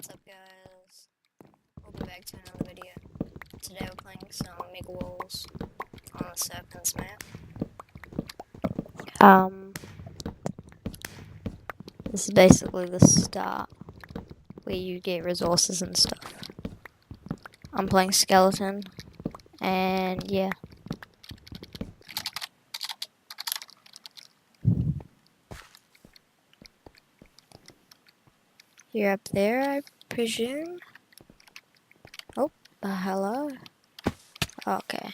What's up, guys? Welcome back to another video. Today we're playing some Mega Walls on the Serpents map. This is basically the start where you get resources and stuff. I'm playing Skeleton, and yeah. You're up there, I presume? Oh, hello? Okay.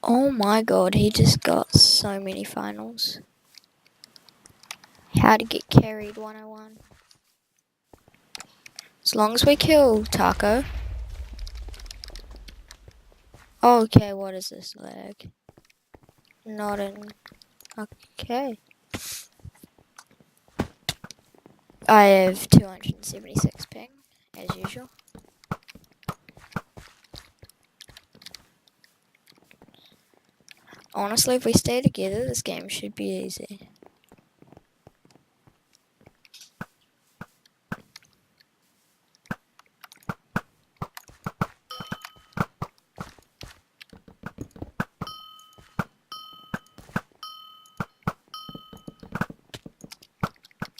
Oh my god, he just got so many finals. How to get carried 101. As long as we kill Taco. Okay, what is this lag? Not in... Okay. I have 276 ping, as usual. Honestly, if we stay together, this game should be easy.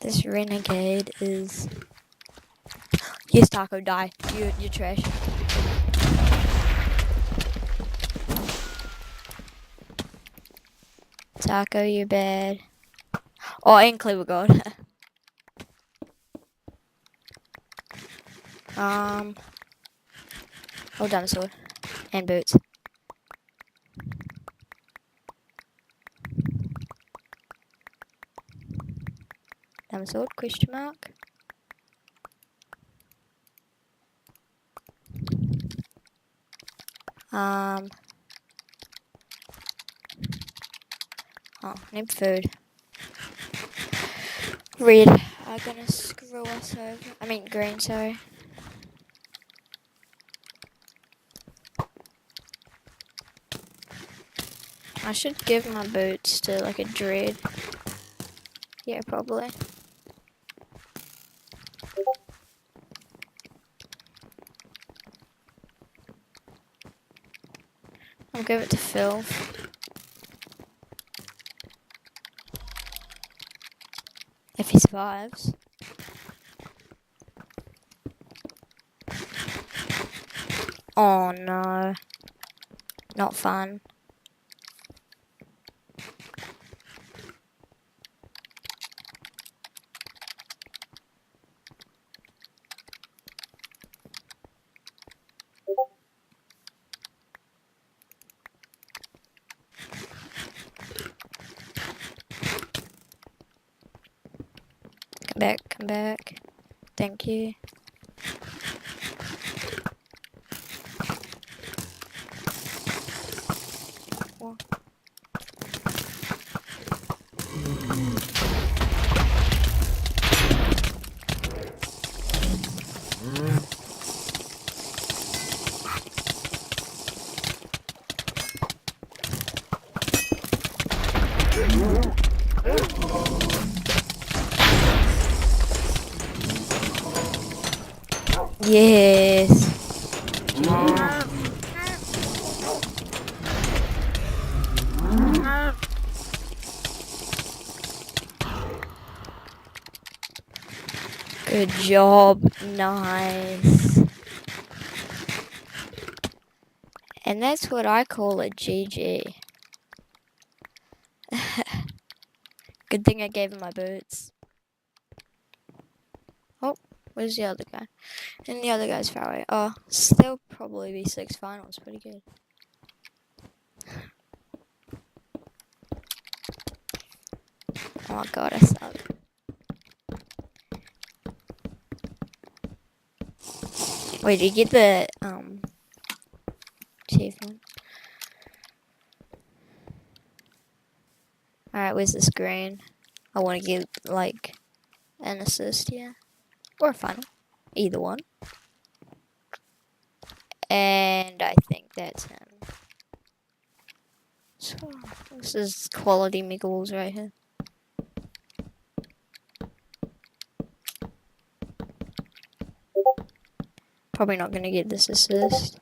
This renegade is... Yes, Taco, die. You're trash. Taco, you're bad. Oh, and Cleaver God. Oh, diamond sword. And boots. Diamond sword, question mark. Oh, need food. Red are gonna screw us over. I mean, green, sorry. I should give my boots to like a dread. Yeah, probably. I'll give it to Phil. If he survives. Oh no. Not fun. Come back. Thank you. What? Yes. Good job. Nice. And that's what I call a GG. Good thing I gave him my boots. Oh, where's the other guy? And the other guy's far away. Oh, still probably be 6 finals. Pretty good. Oh my god, I suck. Wait, did you get the achievement? Alright, where's this green? I want to get like an assist here. Or a final. Either one. And I think that's him. So, this is quality Miggles right here. Probably not going to get this assist.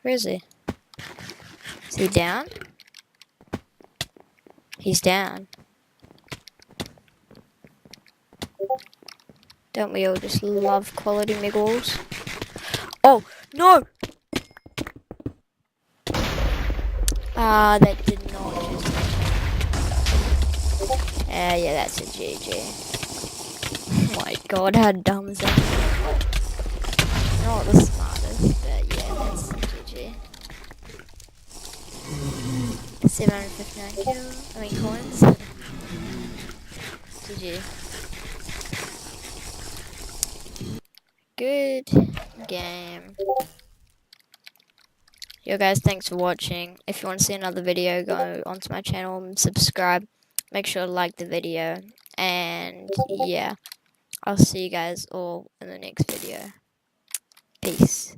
Where is he? Is he down? He's down. Don't we all just love quality Miggles? Oh, no! That did not just... yeah, that's a GG. Oh my god, how dumb is that? Not the smartest, but yeah, that's a GG. 759 kills. I mean coins. GG. Good game. Yo guys, thanks for watching. If you want to see another video, go onto my channel and subscribe. Make sure to like the video. And yeah, I'll see you guys all in the next video. Peace.